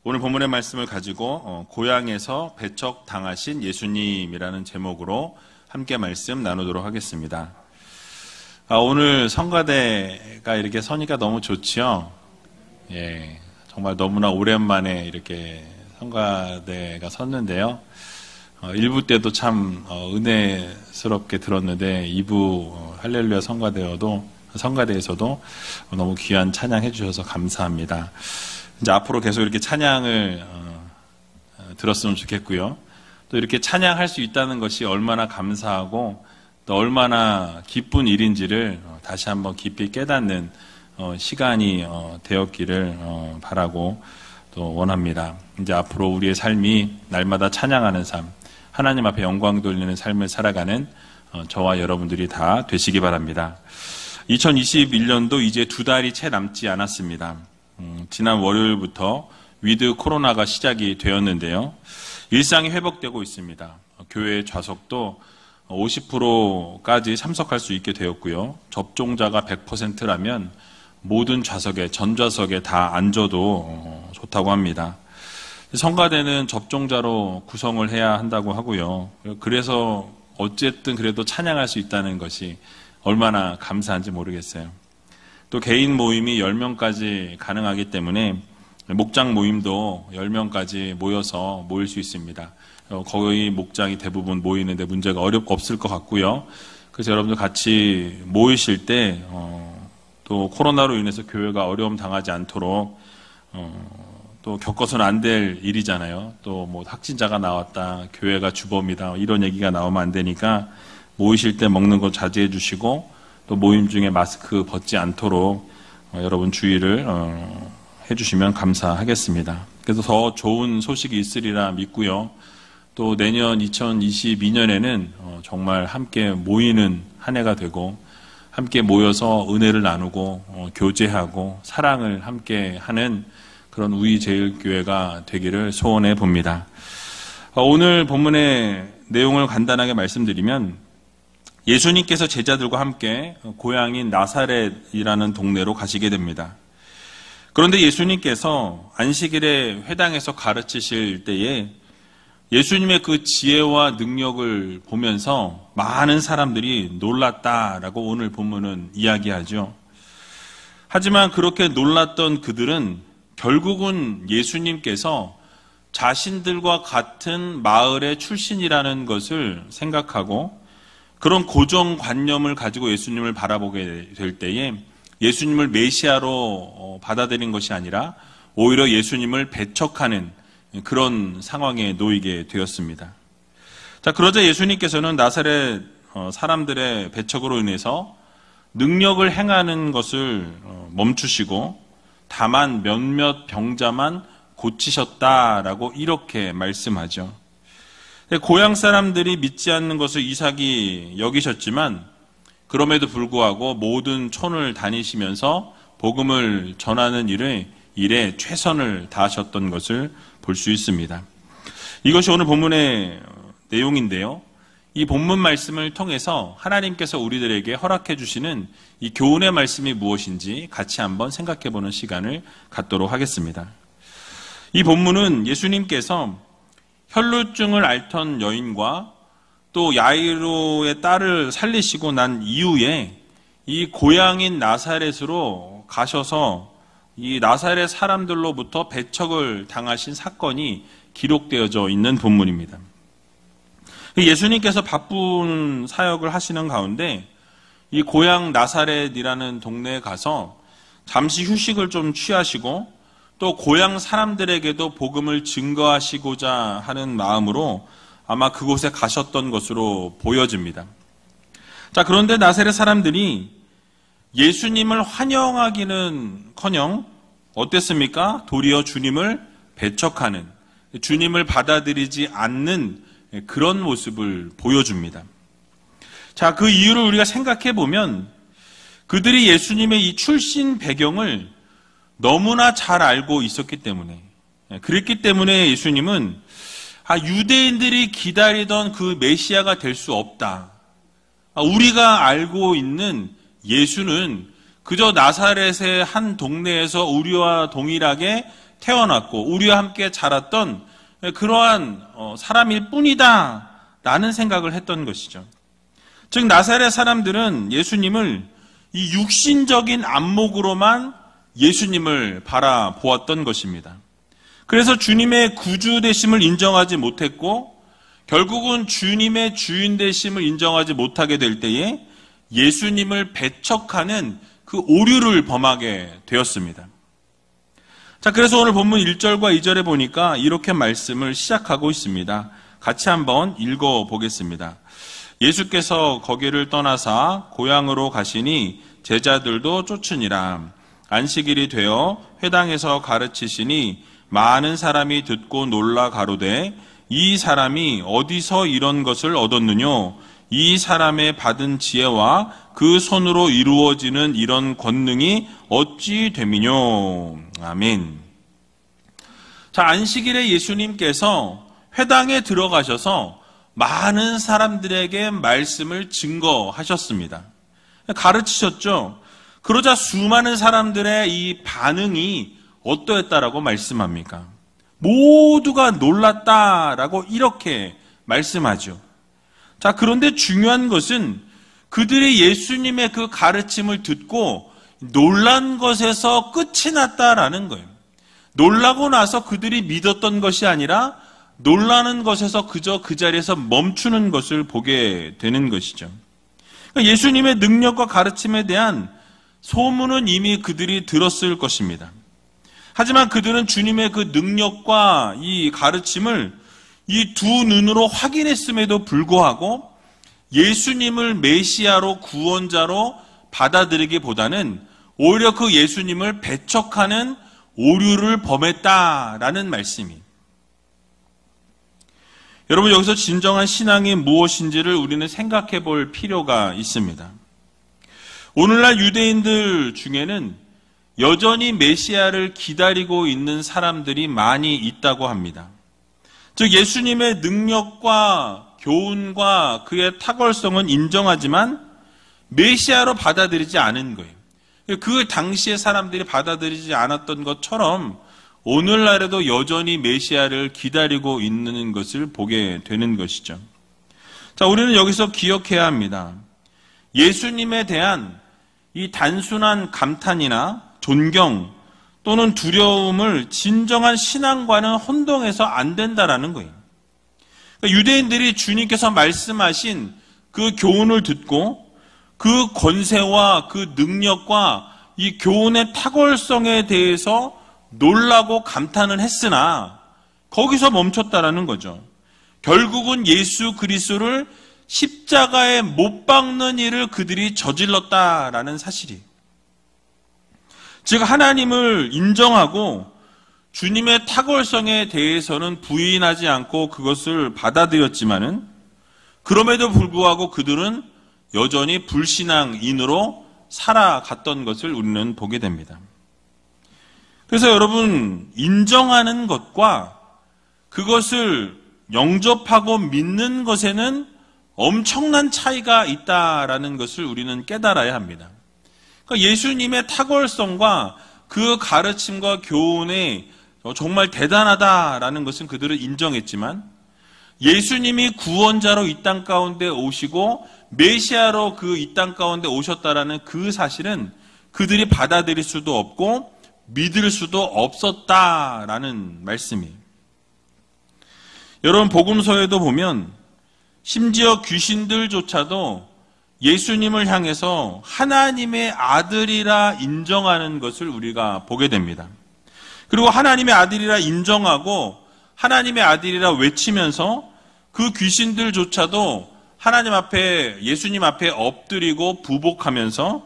오늘 본문의 말씀을 가지고 고향에서 배척당하신 예수님이라는 제목으로 함께 말씀 나누도록 하겠습니다. 오늘 성가대가 이렇게 서니까 너무 좋지요. 예, 정말 너무나 오랜만에 이렇게 성가대가 섰는데요. 1부 때도 참 은혜스럽게 들었는데 2부 할렐루야 성가대에서도 너무 귀한 찬양해 주셔서 감사합니다. 이제 앞으로 계속 이렇게 찬양을 들었으면 좋겠고요. 또 이렇게 찬양할 수 있다는 것이 얼마나 감사하고 또 얼마나 기쁜 일인지를 다시 한번 깊이 깨닫는 시간이 되었기를 바라고 또 원합니다. 이제 앞으로 우리의 삶이 날마다 찬양하는 삶, 하나님 앞에 영광 돌리는 삶을 살아가는 저와 여러분들이 다 되시기 바랍니다. 2021년도 이제 2달이 채 남지 않았습니다. 지난 월요일부터 위드 코로나가 시작이 되었는데요. 일상이 회복되고 있습니다. 교회 좌석도 50%까지 참석할 수 있게 되었고요. 접종자가 100%라면 모든 좌석에, 전좌석에 다 앉아도 좋다고 합니다. 성가대는 접종자로 구성을 해야 한다고 하고요. 그래서 어쨌든 그래도 찬양할 수 있다는 것이 얼마나 감사한지 모르겠어요. 또 개인 모임이 10명까지 가능하기 때문에 목장 모임도 10명까지 모여서 모일 수 있습니다. 거의 목장이 대부분 모이는데 문제가 없을 것 같고요. 그래서 여러분들 같이 모이실 때 또 코로나로 인해서 교회가 어려움 당하지 않도록 또 겪어서는 안 될 일이잖아요. 또 뭐 확진자가 나왔다, 교회가 주범이다 이런 얘기가 나오면 안 되니까 모이실 때 먹는 거 자제해 주시고 또 모임 중에 마스크 벗지 않도록 여러분 주의를 해주시면 감사하겠습니다. 그래서 더 좋은 소식이 있으리라 믿고요. 또 내년 2022년에는 정말 함께 모이는 한 해가 되고 함께 모여서 은혜를 나누고 교제하고 사랑을 함께 하는 그런 우리제일교회가 되기를 소원해 봅니다. 오늘 본문의 내용을 간단하게 말씀드리면 예수님께서 제자들과 함께 고향인 나사렛이라는 동네로 가시게 됩니다. 그런데 예수님께서 안식일에 회당에서 가르치실 때에 예수님의 그 지혜와 능력을 보면서 많은 사람들이 놀랐다라고 오늘 본문은 이야기하죠. 하지만 그렇게 놀랐던 그들은 결국은 예수님께서 자신들과 같은 마을의 출신이라는 것을 생각하고 그런 고정관념을 가지고 예수님을 바라보게 될 때에 예수님을 메시아로 받아들인 것이 아니라 오히려 예수님을 배척하는 그런 상황에 놓이게 되었습니다. 자, 그러자 예수님께서는 나사렛 사람들의 배척으로 인해서 능력을 행하는 것을 멈추시고 다만 몇몇 병자만 고치셨다라고 이렇게 말씀하죠. 고향 사람들이 믿지 않는 것을 이삭이 여기셨지만 그럼에도 불구하고 모든 촌을 다니시면서 복음을 전하는 일에 최선을 다하셨던 것을 볼 수 있습니다. 이것이 오늘 본문의 내용인데요. 이 본문 말씀을 통해서 하나님께서 우리들에게 허락해 주시는 이 교훈의 말씀이 무엇인지 같이 한번 생각해 보는 시간을 갖도록 하겠습니다. 이 본문은 예수님께서 혈루증을 앓던 여인과 또 야이로의 딸을 살리시고 난 이후에 이 고향인 나사렛으로 가셔서 이 나사렛 사람들로부터 배척을 당하신 사건이 기록되어져 있는 본문입니다. 예수님께서 바쁜 사역을 하시는 가운데 이 고향 나사렛이라는 동네에 가서 잠시 휴식을 좀 취하시고 또 고향 사람들에게도 복음을 증거하시고자 하는 마음으로 아마 그곳에 가셨던 것으로 보여집니다. 자, 그런데 나사렛 사람들이 예수님을 환영하기는커녕 어땠습니까? 도리어 주님을 배척하는, 주님을 받아들이지 않는 그런 모습을 보여줍니다. 자, 그 이유를 우리가 생각해 보면 그들이 예수님의 이 출신 배경을 너무나 잘 알고 있었기 때문에, 그랬기 때문에 예수님은 유대인들이 기다리던 그 메시아가 될 수 없다. 우리가 알고 있는 예수는 그저 나사렛의 한 동네에서 우리와 동일하게 태어났고 우리와 함께 자랐던 그러한 사람일 뿐이다 라는 생각을 했던 것이죠. 즉 나사렛 사람들은 예수님을 이 육신적인 안목으로만 예수님을 바라보았던 것입니다. 그래서 주님의 구주 되심을 인정하지 못했고 결국은 주님의 주인 되심을 인정하지 못하게 될 때에 예수님을 배척하는 그 오류를 범하게 되었습니다. 자, 그래서 오늘 본문 1절과 2절에 보니까 이렇게 말씀을 시작하고 있습니다. 같이 한번 읽어보겠습니다. 예수께서 거기를 떠나사 고향으로 가시니 제자들도 쫓으니라. 안식일이 되어 회당에서 가르치시니 많은 사람이 듣고 놀라 가로되 이 사람이 어디서 이런 것을 얻었느뇨? 이 사람의 받은 지혜와 그 손으로 이루어지는 이런 권능이 어찌 됨이뇨? 아멘. 자, 안식일에 예수님께서 회당에 들어가셔서 많은 사람들에게 말씀을 증거하셨습니다. 가르치셨죠. 그러자 수많은 사람들의 이 반응이 어떠했다라고 말씀합니까? 모두가 놀랐다라고 이렇게 말씀하죠. 자, 그런데 중요한 것은 그들이 예수님의 그 가르침을 듣고 놀란 것에서 끝이 났다라는 거예요. 놀라고 나서 그들이 믿었던 것이 아니라 놀라는 것에서 그저 그 자리에서 멈추는 것을 보게 되는 것이죠. 그러니까 예수님의 능력과 가르침에 대한 소문은 이미 그들이 들었을 것입니다. 하지만 그들은 주님의 그 능력과 이 가르침을 이 두 눈으로 확인했음에도 불구하고 예수님을 메시아로 구원자로 받아들이기보다는 오히려 그 예수님을 배척하는 오류를 범했다라는 말씀이. 여러분, 여기서 진정한 신앙이 무엇인지를 우리는 생각해 볼 필요가 있습니다. 오늘날 유대인들 중에는 여전히 메시아를 기다리고 있는 사람들이 많이 있다고 합니다. 즉 예수님의 능력과 교훈과 그의 탁월성은 인정하지만 메시아로 받아들이지 않은 거예요. 그 당시에 사람들이 받아들이지 않았던 것처럼 오늘날에도 여전히 메시아를 기다리고 있는 것을 보게 되는 것이죠. 자, 우리는 여기서 기억해야 합니다. 예수님에 대한 이 단순한 감탄이나 존경 또는 두려움을 진정한 신앙과는 혼동해서 안 된다라는 거예요. 그러니까 유대인들이 주님께서 말씀하신 그 교훈을 듣고 그 권세와 그 능력과 이 교훈의 탁월성에 대해서 놀라고 감탄을 했으나 거기서 멈췄다라는 거죠. 결국은 예수 그리스도를 십자가에 못 박는 일을 그들이 저질렀다라는 사실이. 즉 하나님을 인정하고 주님의 탁월성에 대해서는 부인하지 않고 그것을 받아들였지만은 그럼에도 불구하고 그들은 여전히 불신앙인으로 살아갔던 것을 우리는 보게 됩니다. 그래서 여러분, 인정하는 것과 그것을 영접하고 믿는 것에는 엄청난 차이가 있다라는 것을 우리는 깨달아야 합니다. 그러니까 예수님의 탁월성과 그 가르침과 교훈에 정말 대단하다라는 것은 그들은 인정했지만 예수님이 구원자로 이 땅 가운데 오시고 메시아로 그 이 땅 가운데 오셨다라는 그 사실은 그들이 받아들일 수도 없고 믿을 수도 없었다라는 말씀이에요. 여러분, 복음서에도 보면 심지어 귀신들조차도 예수님을 향해서 하나님의 아들이라 인정하는 것을 우리가 보게 됩니다. 그리고 하나님의 아들이라 인정하고 하나님의 아들이라 외치면서 그 귀신들조차도 하나님 앞에, 예수님 앞에 엎드리고 부복하면서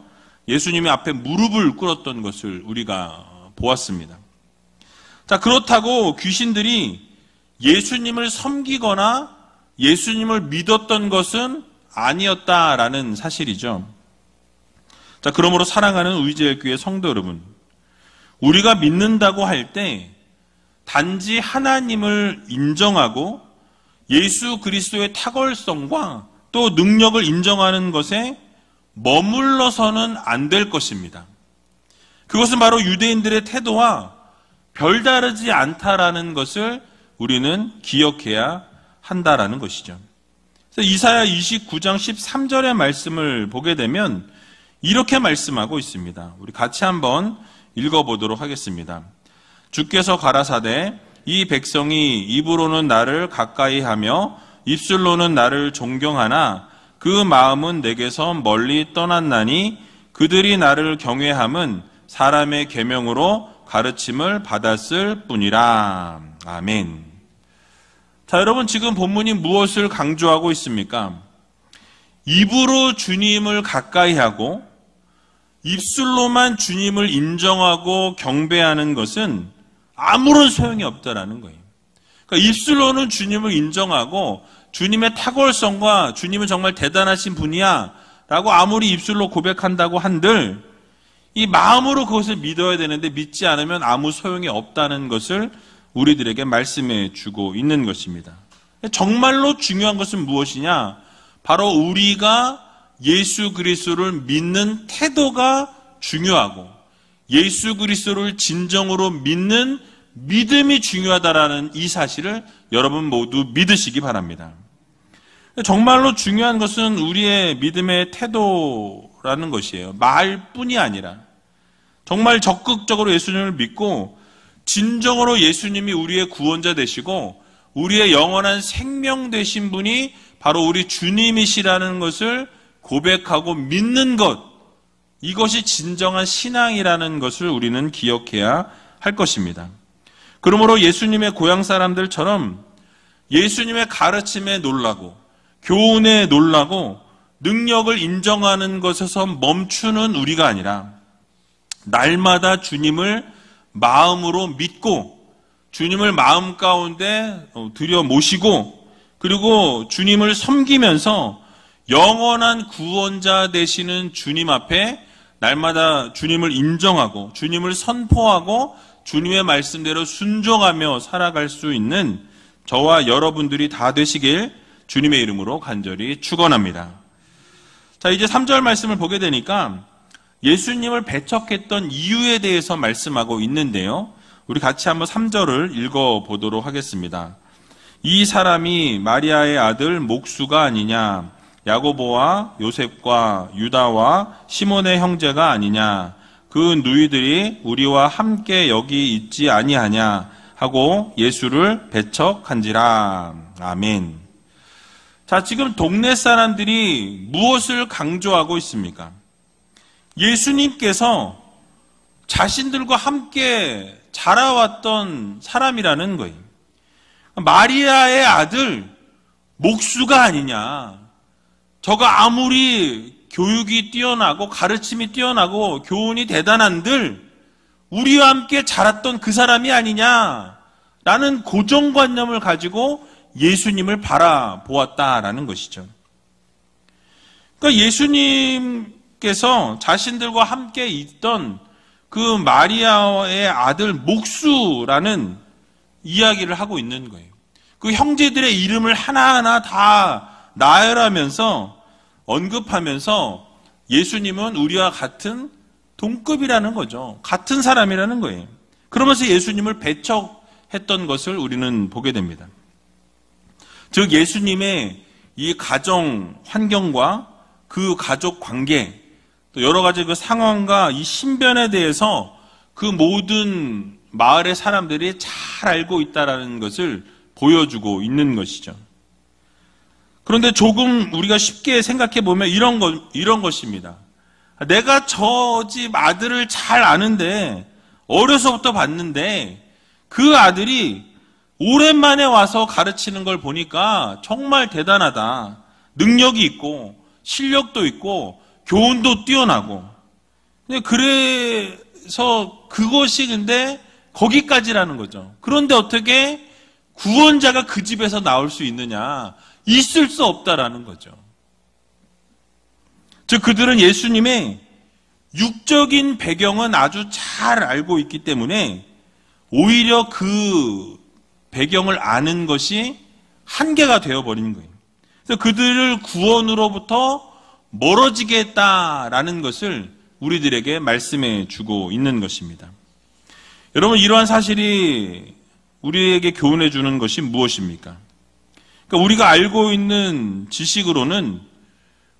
예수님 앞에 무릎을 꿇었던 것을 우리가 보았습니다. 자, 그렇다고 귀신들이 예수님을 섬기거나 예수님을 믿었던 것은 아니었다라는 사실이죠. 자, 그러므로 사랑하는 의지엘교회 성도 여러분, 우리가 믿는다고 할 때 단지 하나님을 인정하고 예수 그리스도의 탁월성과 또 능력을 인정하는 것에 머물러서는 안 될 것입니다. 그것은 바로 유대인들의 태도와 별다르지 않다라는 것을 우리는 기억해야 한다라는 것이죠. 그래서 이사야 29장 13절의 말씀을 보게 되면 이렇게 말씀하고 있습니다. 우리 같이 한번 읽어보도록 하겠습니다. 주께서 가라사대 이 백성이 입으로는 나를 가까이 하며 입술로는 나를 존경하나 그 마음은 내게서 멀리 떠났나니 그들이 나를 경외함은 사람의 계명으로 가르침을 받았을 뿐이라. 아멘. 자, 여러분 지금 본문이 무엇을 강조하고 있습니까? 입으로 주님을 가까이 하고 입술로만 주님을 인정하고 경배하는 것은 아무런 소용이 없다라는 거예요. 그러니까 입술로는 주님을 인정하고 주님의 탁월성과 주님은 정말 대단하신 분이야 라고 아무리 입술로 고백한다고 한들 이 마음으로 그것을 믿어야 되는데 믿지 않으면 아무 소용이 없다는 것을 우리들에게 말씀해 주고 있는 것입니다. 정말로 중요한 것은 무엇이냐? 바로 우리가 예수 그리스도를 믿는 태도가 중요하고 예수 그리스도를 진정으로 믿는 믿음이 중요하다라는 이 사실을 여러분 모두 믿으시기 바랍니다. 정말로 중요한 것은 우리의 믿음의 태도라는 것이에요. 말뿐이 아니라 정말 적극적으로 예수님을 믿고 진정으로 예수님이 우리의 구원자 되시고 우리의 영원한 생명 되신 분이 바로 우리 주님이시라는 것을 고백하고 믿는 것, 이것이 진정한 신앙이라는 것을 우리는 기억해야 할 것입니다. 그러므로 예수님의 고향 사람들처럼 예수님의 가르침에 놀라고 교훈에 놀라고 능력을 인정하는 것에서 멈추는 우리가 아니라 날마다 주님을 마음으로 믿고 주님을 마음 가운데 들여 모시고 그리고 주님을 섬기면서 영원한 구원자 되시는 주님 앞에 날마다 주님을 인정하고 주님을 선포하고 주님의 말씀대로 순종하며 살아갈 수 있는 저와 여러분들이 다 되시길 주님의 이름으로 간절히 축원합니다. 자, 이제 3절 말씀을 보게 되니까 예수님을 배척했던 이유에 대해서 말씀하고 있는데요. 우리 같이 한번 3절을 읽어보도록 하겠습니다. 이 사람이 마리아의 아들 목수가 아니냐? 야고보와 요셉과 유다와 시몬의 형제가 아니냐? 그 누이들이 우리와 함께 여기 있지 아니하냐? 하고 예수를 배척한지라. 아멘. 자, 지금 동네 사람들이 무엇을 강조하고 있습니까? 예수님께서 자신들과 함께 자라왔던 사람이라는 거예요. 마리아의 아들 목수가 아니냐. 저가 아무리 교육이 뛰어나고 가르침이 뛰어나고 교훈이 대단한들 우리와 함께 자랐던 그 사람이 아니냐라는 고정관념을 가지고 예수님을 바라보았다라는 것이죠. 그러니까 예수님께서 자신들과 함께 있던 그 마리아의 아들 목수라는 이야기를 하고 있는 거예요. 그 형제들의 이름을 하나하나 다 나열하면서 언급하면서 예수님은 우리와 같은 동급이라는 거죠. 같은 사람이라는 거예요. 그러면서 예수님을 배척했던 것을 우리는 보게 됩니다. 즉 예수님의 이 가정 환경과 그 가족 관계 또 여러 가지 그 상황과 이 신변에 대해서 그 모든 마을의 사람들이 잘 알고 있다라는 것을 보여주고 있는 것이죠. 그런데 조금 우리가 쉽게 생각해 보면 이런 것입니다. 내가 저 집 아들을 잘 아는데 어려서부터 봤는데 그 아들이 오랜만에 와서 가르치는 걸 보니까 정말 대단하다. 능력이 있고 실력도 있고 교훈도 뛰어나고. 그래서 그것이 근데 거기까지라는 거죠. 그런데 어떻게 구원자가 그 집에서 나올 수 있느냐? 있을 수 없다라는 거죠. 즉 그들은 예수님의 육적인 배경은 아주 잘 알고 있기 때문에 오히려 그 배경을 아는 것이 한계가 되어버린 거예요. 그래서 그들을 구원으로부터 멀어지게 했다라는 것을 우리들에게 말씀해 주고 있는 것입니다. 여러분, 이러한 사실이 우리에게 교훈해 주는 것이 무엇입니까? 그러니까 우리가 알고 있는 지식으로는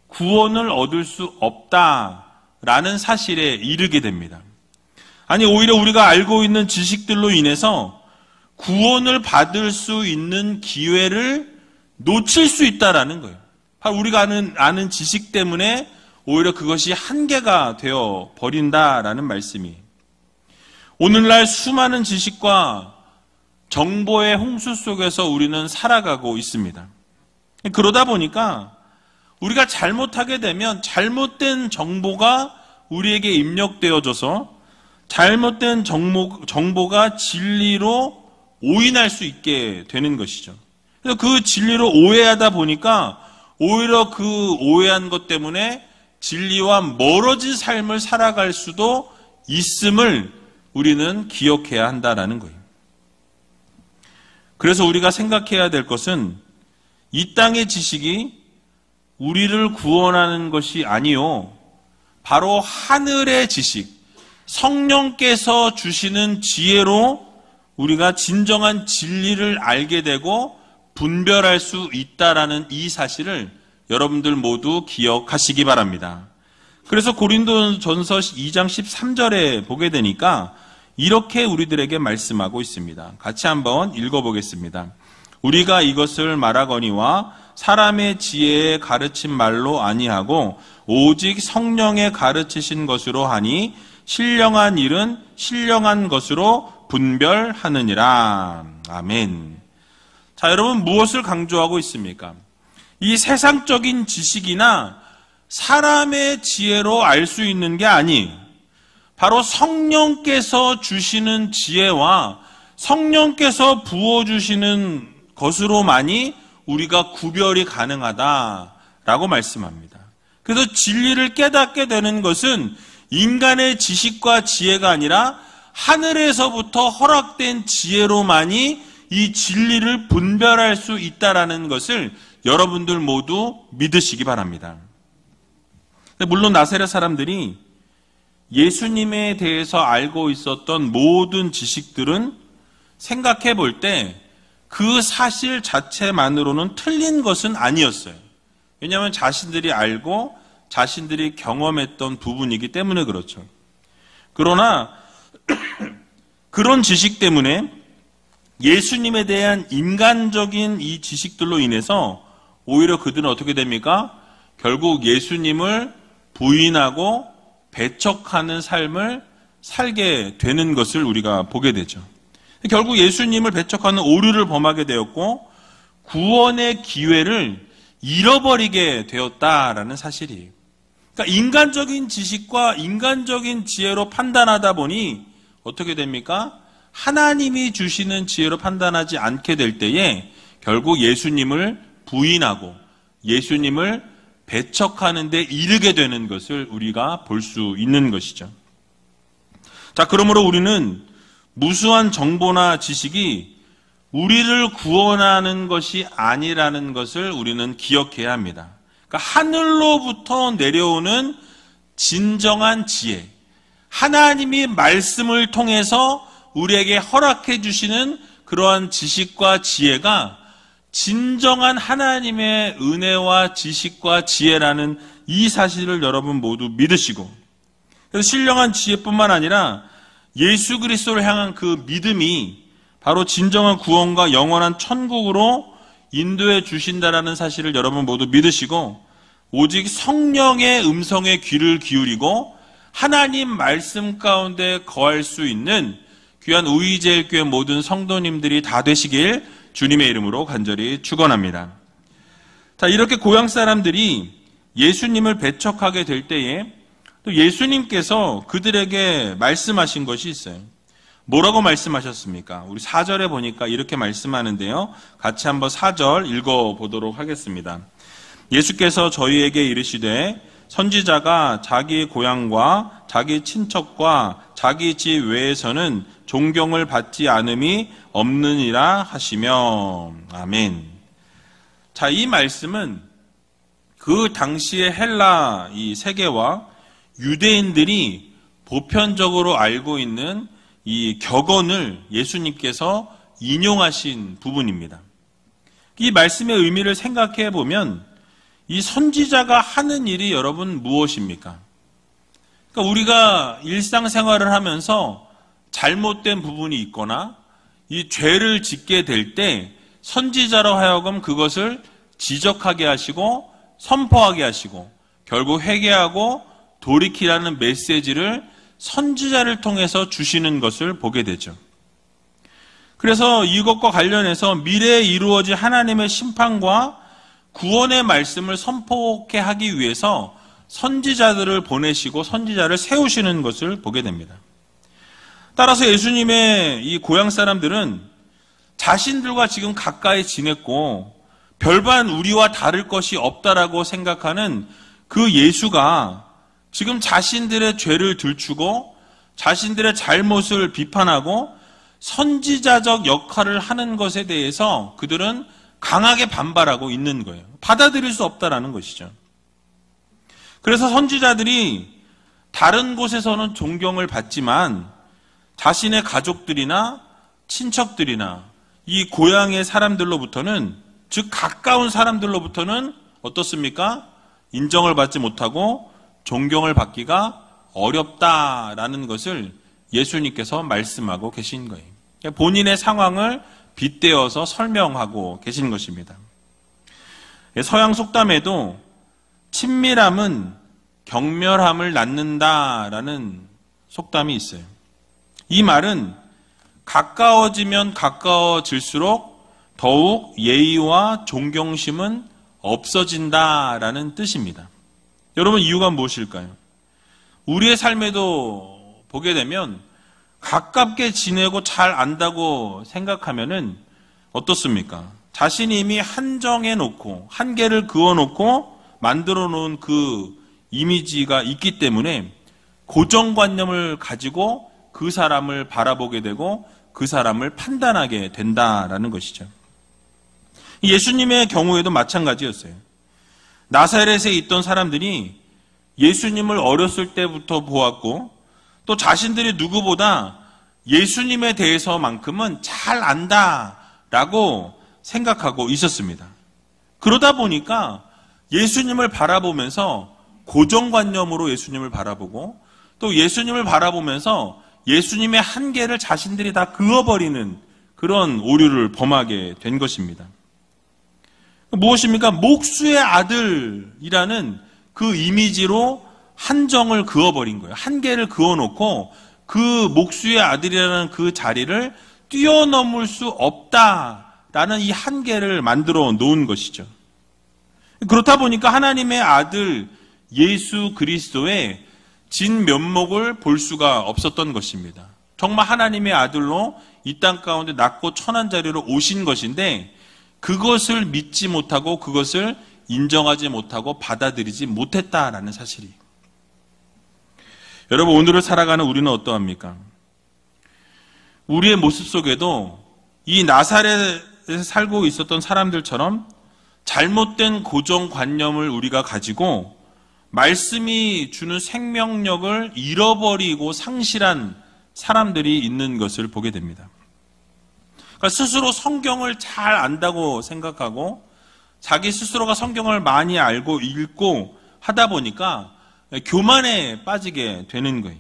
구원을 얻을 수 없다라는 사실에 이르게 됩니다. 아니, 오히려 우리가 알고 있는 지식들로 인해서 구원을 받을 수 있는 기회를 놓칠 수 있다라는 거예요. 바로 우리가 아는 지식 때문에 오히려 그것이 한계가 되어 버린다라는 말씀이. 오늘날 수많은 지식과 정보의 홍수 속에서 우리는 살아가고 있습니다. 그러다 보니까 우리가 잘못하게 되면 잘못된 정보가 우리에게 입력되어져서 잘못된 정보가 진리로 오인할 수 있게 되는 것이죠. 그래서 그 진리로 오해하다 보니까 오히려 그 오해한 것 때문에 진리와 멀어진 삶을 살아갈 수도 있음을 우리는 기억해야 한다라는 거예요. 그래서 우리가 생각해야 될 것은 이 땅의 지식이 우리를 구원하는 것이 아니요, 바로 하늘의 지식, 성령께서 주시는 지혜로 우리가 진정한 진리를 알게 되고 분별할 수 있다라는 이 사실을 여러분들 모두 기억하시기 바랍니다. 그래서 고린도전서 2장 13절에 보게 되니까 이렇게 우리들에게 말씀하고 있습니다. 같이 한번 읽어보겠습니다. 우리가 이것을 말하거니와 사람의 지혜에 가르친 말로 아니하고 오직 성령에 가르치신 것으로 하니 신령한 일은 신령한 것으로 분별하느니라. 아멘. 자, 여러분, 무엇을 강조하고 있습니까? 이 세상적인 지식이나 사람의 지혜로 알 수 있는 게 아니에요. 바로 성령께서 주시는 지혜와 성령께서 부어주시는 것으로만이 우리가 구별이 가능하다라고 말씀합니다. 그래서 진리를 깨닫게 되는 것은 인간의 지식과 지혜가 아니라 하늘에서부터 허락된 지혜로만이 이 진리를 분별할 수 있다라는 것을 여러분들 모두 믿으시기 바랍니다. 물론 나사렛 사람들이 예수님에 대해서 알고 있었던 모든 지식들은 생각해 볼 때 그 사실 자체만으로는 틀린 것은 아니었어요. 왜냐하면 자신들이 알고 자신들이 경험했던 부분이기 때문에 그렇죠. 그러나 그런 지식 때문에 예수님에 대한 인간적인 이 지식들로 인해서 오히려 그들은 어떻게 됩니까? 결국 예수님을 부인하고 배척하는 삶을 살게 되는 것을 우리가 보게 되죠. 결국 예수님을 배척하는 오류를 범하게 되었고 구원의 기회를 잃어버리게 되었다라는 사실이에요. 그러니까 인간적인 지식과 인간적인 지혜로 판단하다 보니 어떻게 됩니까? 하나님이 주시는 지혜로 판단하지 않게 될 때에 결국 예수님을 부인하고 예수님을 배척하는 데 이르게 되는 것을 우리가 볼 수 있는 것이죠. 자, 그러므로 우리는 무수한 정보나 지식이 우리를 구원하는 것이 아니라는 것을 우리는 기억해야 합니다. 그러니까 하늘로부터 내려오는 진정한 지혜, 하나님이 말씀을 통해서 우리에게 허락해 주시는 그러한 지식과 지혜가 진정한 하나님의 은혜와 지식과 지혜라는 이 사실을 여러분 모두 믿으시고, 그래서 신령한 지혜뿐만 아니라 예수 그리스도를 향한 그 믿음이 바로 진정한 구원과 영원한 천국으로 인도해 주신다라는 사실을 여러분 모두 믿으시고, 오직 성령의 음성에 귀를 기울이고 하나님 말씀 가운데 거할 수 있는 귀한 우이제일교회 모든 성도님들이 다 되시길 주님의 이름으로 간절히 축원합니다. 자, 이렇게 고향 사람들이 예수님을 배척하게 될 때에 또 예수님께서 그들에게 말씀하신 것이 있어요. 뭐라고 말씀하셨습니까? 우리 4절에 보니까 이렇게 말씀하는데요. 같이 한번 4절 읽어보도록 하겠습니다. 예수께서 저희에게 이르시되 선지자가 자기 고향과 자기 친척과 자기 집 외에서는 존경을 받지 않음이 없느니라 하시며. 아멘. 자, 이 말씀은 그 당시의 헬라 이 세계와 유대인들이 보편적으로 알고 있는 이 격언을 예수님께서 인용하신 부분입니다. 이 말씀의 의미를 생각해 보면 이 선지자가 하는 일이 여러분 무엇입니까? 그러니까 우리가 일상생활을 하면서 잘못된 부분이 있거나 이 죄를 짓게 될 때 선지자로 하여금 그것을 지적하게 하시고 선포하게 하시고 결국 회개하고 돌이키라는 메시지를 선지자를 통해서 주시는 것을 보게 되죠. 그래서 이것과 관련해서 미래에 이루어질 하나님의 심판과 구원의 말씀을 선포케 하기 위해서 선지자들을 보내시고 선지자를 세우시는 것을 보게 됩니다. 따라서 예수님의 이 고향 사람들은 자신들과 지금 가까이 지냈고 별반 우리와 다를 것이 없다라고 생각하는 그 예수가 지금 자신들의 죄를 들추고 자신들의 잘못을 비판하고 선지자적 역할을 하는 것에 대해서 그들은 강하게 반발하고 있는 거예요. 받아들일 수 없다라는 것이죠. 그래서 선지자들이 다른 곳에서는 존경을 받지만 자신의 가족들이나 친척들이나 이 고향의 사람들로부터는, 즉 가까운 사람들로부터는 어떻습니까? 인정을 받지 못하고 존경을 받기가 어렵다라는 것을 예수님께서 말씀하고 계신 거예요. 본인의 상황을 빗대어서 설명하고 계신 것입니다. 서양 속담에도 친밀함은 경멸함을 낳는다라는 속담이 있어요. 이 말은 가까워지면 가까워질수록 더욱 예의와 존경심은 없어진다라는 뜻입니다. 여러분, 이유가 무엇일까요? 우리의 삶에도 보게 되면 가깝게 지내고 잘 안다고 생각하면은 어떻습니까? 자신이 이미 한정해 놓고 한계를 그어 놓고 만들어 놓은 그 이미지가 있기 때문에 고정관념을 가지고 그 사람을 바라보게 되고 그 사람을 판단하게 된다라는 것이죠. 예수님의 경우에도 마찬가지였어요. 나사렛에 있던 사람들이 예수님을 어렸을 때부터 보았고 또 자신들이 누구보다 예수님에 대해서만큼은 잘 안다라고 생각하고 있었습니다. 그러다 보니까 예수님을 바라보면서 고정관념으로 예수님을 바라보고 또 예수님을 바라보면서 예수님의 한계를 자신들이 다 그어버리는 그런 오류를 범하게 된 것입니다. 무엇입니까? 목수의 아들이라는 그 이미지로 한정을 그어버린 거예요. 한계를 그어놓고 그 목수의 아들이라는 그 자리를 뛰어넘을 수 없다라는 이 한계를 만들어 놓은 것이죠. 그렇다 보니까 하나님의 아들 예수 그리스도의 진면목을 볼 수가 없었던 것입니다. 정말 하나님의 아들로 이 땅 가운데 낮고 천한 자리로 오신 것인데 그것을 믿지 못하고 그것을 인정하지 못하고 받아들이지 못했다라는 사실이. 여러분, 오늘을 살아가는 우리는 어떠합니까? 우리의 모습 속에도 이 나사렛에서 살고 있었던 사람들처럼 잘못된 고정관념을 우리가 가지고 말씀이 주는 생명력을 잃어버리고 상실한 사람들이 있는 것을 보게 됩니다. 그러니까 스스로 성경을 잘 안다고 생각하고 자기 스스로가 성경을 많이 알고 읽고 하다 보니까 교만에 빠지게 되는 거예요.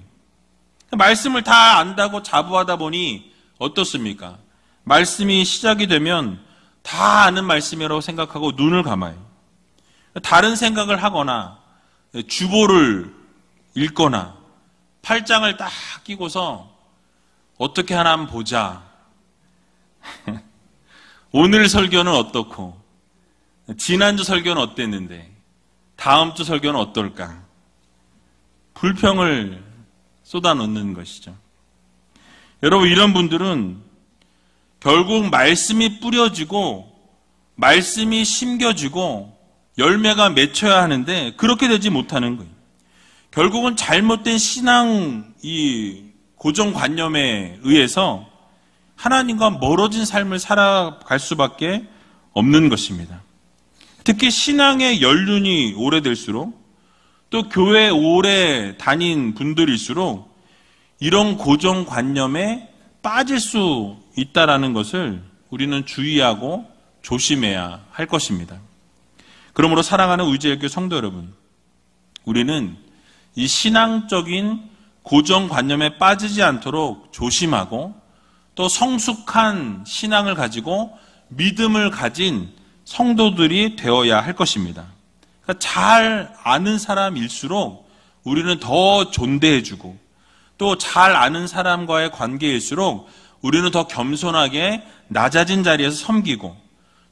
말씀을 다 안다고 자부하다 보니 어떻습니까? 말씀이 시작이 되면 다 아는 말씀이라고 생각하고 눈을 감아요. 다른 생각을 하거나 주보를 읽거나 팔짱을 딱 끼고서 어떻게 하나 한번 보자. 오늘 설교는 어떻고 지난주 설교는 어땠는데 다음 주 설교는 어떨까? 불평을 쏟아놓는 것이죠. 여러분, 이런 분들은 결국 말씀이 뿌려지고 말씀이 심겨지고 열매가 맺혀야 하는데 그렇게 되지 못하는 거예요. 결국은 잘못된 신앙 이 고정관념에 의해서 하나님과 멀어진 삶을 살아갈 수밖에 없는 것입니다. 특히 신앙의 연륜이 오래될수록 또 교회 오래 다닌 분들일수록 이런 고정관념에 빠질 수 있다라는 것을 우리는 주의하고 조심해야 할 것입니다. 그러므로 사랑하는 의지의 성도 여러분, 우리는 이 신앙적인 고정관념에 빠지지 않도록 조심하고 또 성숙한 신앙을 가지고 믿음을 가진 성도들이 되어야 할 것입니다. 그러니까 잘 아는 사람일수록 우리는 더 존대해주고 또 잘 아는 사람과의 관계일수록 우리는 더 겸손하게 낮아진 자리에서 섬기고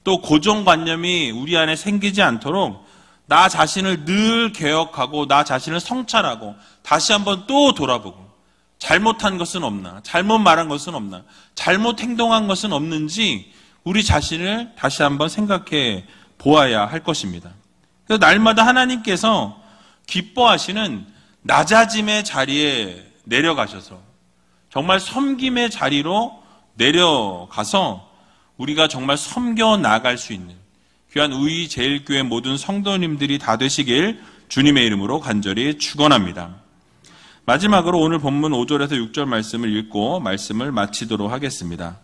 또 고정관념이 우리 안에 생기지 않도록 나 자신을 늘 개혁하고 나 자신을 성찰하고 다시 한번 또 돌아보고 잘못한 것은 없나, 잘못 말한 것은 없나, 잘못 행동한 것은 없는지 우리 자신을 다시 한번 생각해 보아야 할 것입니다. 그래서 날마다 하나님께서 기뻐하시는 낮아짐의 자리에 내려가셔서 정말 섬김의 자리로 내려가서 우리가 정말 섬겨 나갈 수 있는 귀한 의제일교회 모든 성도님들이 다 되시길 주님의 이름으로 간절히 축원합니다. 마지막으로 오늘 본문 5절에서 6절 말씀을 읽고 말씀을 마치도록 하겠습니다.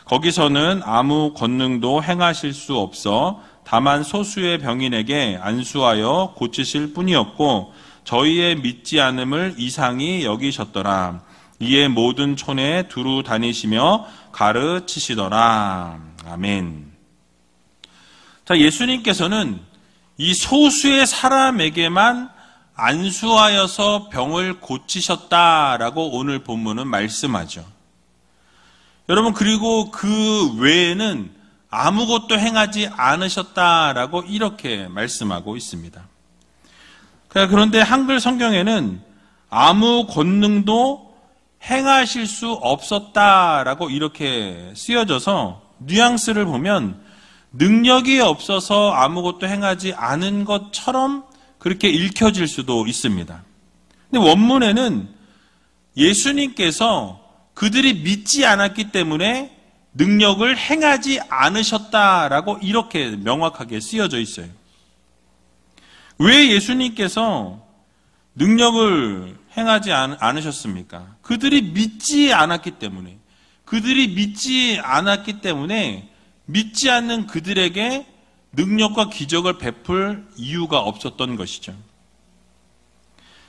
거기서는 아무 권능도 행하실 수 없어 다만 소수의 병인에게 안수하여 고치실 뿐이었고 저희의 믿지 않음을 이상히 여기셨더라. 이에 모든 촌에 두루 다니시며 가르치시더라. 아멘. 자, 예수님께서는 이 소수의 사람에게만 안수하여서 병을 고치셨다라고 오늘 본문은 말씀하죠. 여러분, 그리고 그 외에는 아무것도 행하지 않으셨다라고 이렇게 말씀하고 있습니다. 그런데 한글 성경에는 아무 권능도 행하실 수 없었다라고 이렇게 쓰여져서 뉘앙스를 보면 능력이 없어서 아무것도 행하지 않은 것처럼 그렇게 읽혀질 수도 있습니다. 근데 원문에는 예수님께서 그들이 믿지 않았기 때문에 능력을 행하지 않으셨다라고 이렇게 명확하게 쓰여져 있어요. 왜 예수님께서 능력을 행하지 않으셨습니까? 그들이 믿지 않았기 때문에, 믿지 않는 그들에게 능력과 기적을 베풀 이유가 없었던 것이죠.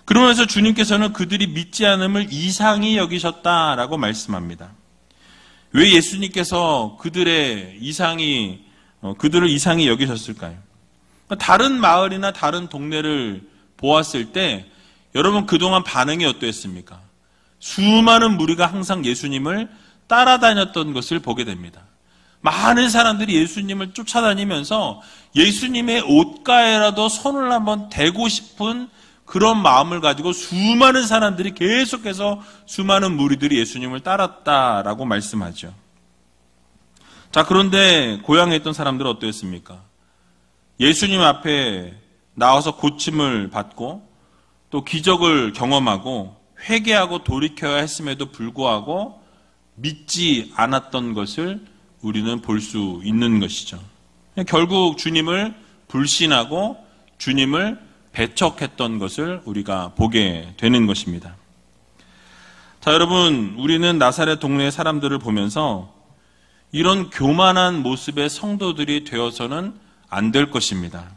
그러면서 주님께서는 그들이 믿지 않음을 이상히 여기셨다라고 말씀합니다. 왜 예수님께서 그들을 이상히 여기셨을까요? 다른 마을이나 다른 동네를 보았을 때 여러분 그동안 반응이 어떠했습니까? 수많은 무리가 항상 예수님을 따라다녔던 것을 보게 됩니다. 많은 사람들이 예수님을 쫓아다니면서 예수님의 옷가에라도 손을 한번 대고 싶은 그런 마음을 가지고 수많은 사람들이 계속해서 수많은 무리들이 예수님을 따랐다라고 말씀하죠. 자, 그런데 고향에 있던 사람들은 어떠했습니까? 예수님 앞에 나와서 고침을 받고 또 기적을 경험하고 회개하고 돌이켜야 했음에도 불구하고 믿지 않았던 것을 우리는 볼 수 있는 것이죠. 결국 주님을 불신하고 주님을 배척했던 것을 우리가 보게 되는 것입니다. 자, 여러분, 우리는 나사렛 동네의 사람들을 보면서 이런 교만한 모습의 성도들이 되어서는 안 될 것입니다.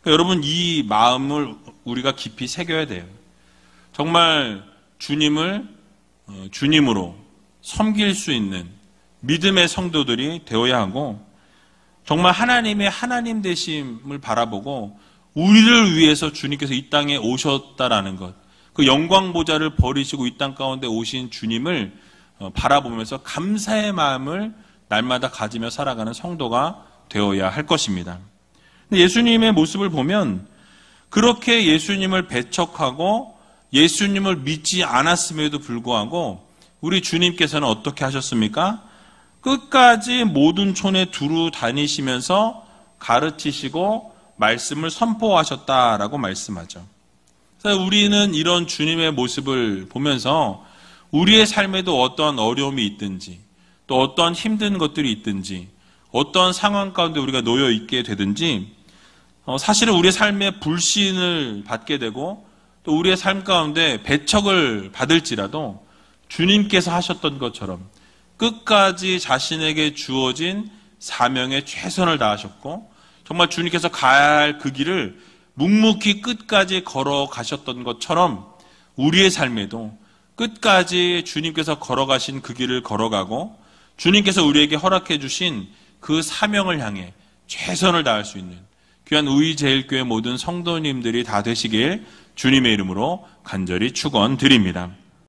그러니까 여러분, 이 마음을 우리가 깊이 새겨야 돼요. 정말 주님을 주님으로 섬길 수 있는 믿음의 성도들이 되어야 하고 정말 하나님의 하나님 되심을 바라보고 우리를 위해서 주님께서 이 땅에 오셨다라는 것, 그 영광 보좌를 버리시고 이 땅 가운데 오신 주님을 바라보면서 감사의 마음을 날마다 가지며 살아가는 성도가 되어야 할 것입니다. 예수님의 모습을 보면 그렇게 예수님을 배척하고 예수님을 믿지 않았음에도 불구하고 우리 주님께서는 어떻게 하셨습니까? 끝까지 모든 촌에 두루 다니시면서 가르치시고 말씀을 선포하셨다라고 말씀하죠. 그래서 우리는 이런 주님의 모습을 보면서 우리의 삶에도 어떤 어려움이 있든지 또 어떤 힘든 것들이 있든지 어떤 상황 가운데 우리가 놓여 있게 되든지 사실은 우리의 삶에 불신을 받게 되고 또 우리의 삶 가운데 배척을 받을지라도 주님께서 하셨던 것처럼 끝까지 자신에게 주어진 사명에 최선을 다하셨고, 정말 주님께서 가야 할 그 길을 묵묵히 끝까지 걸어가셨던 것처럼 우리의 삶에도 끝까지 주님께서 걸어가신 그 길을 걸어가고, 주님께서 우리에게 허락해 주신 그 사명을 향해 최선을 다할 수 있는 귀한 우이제일교회 모든 성도님들이 다 되시길 주님의 이름으로 간절히 축원드립니다.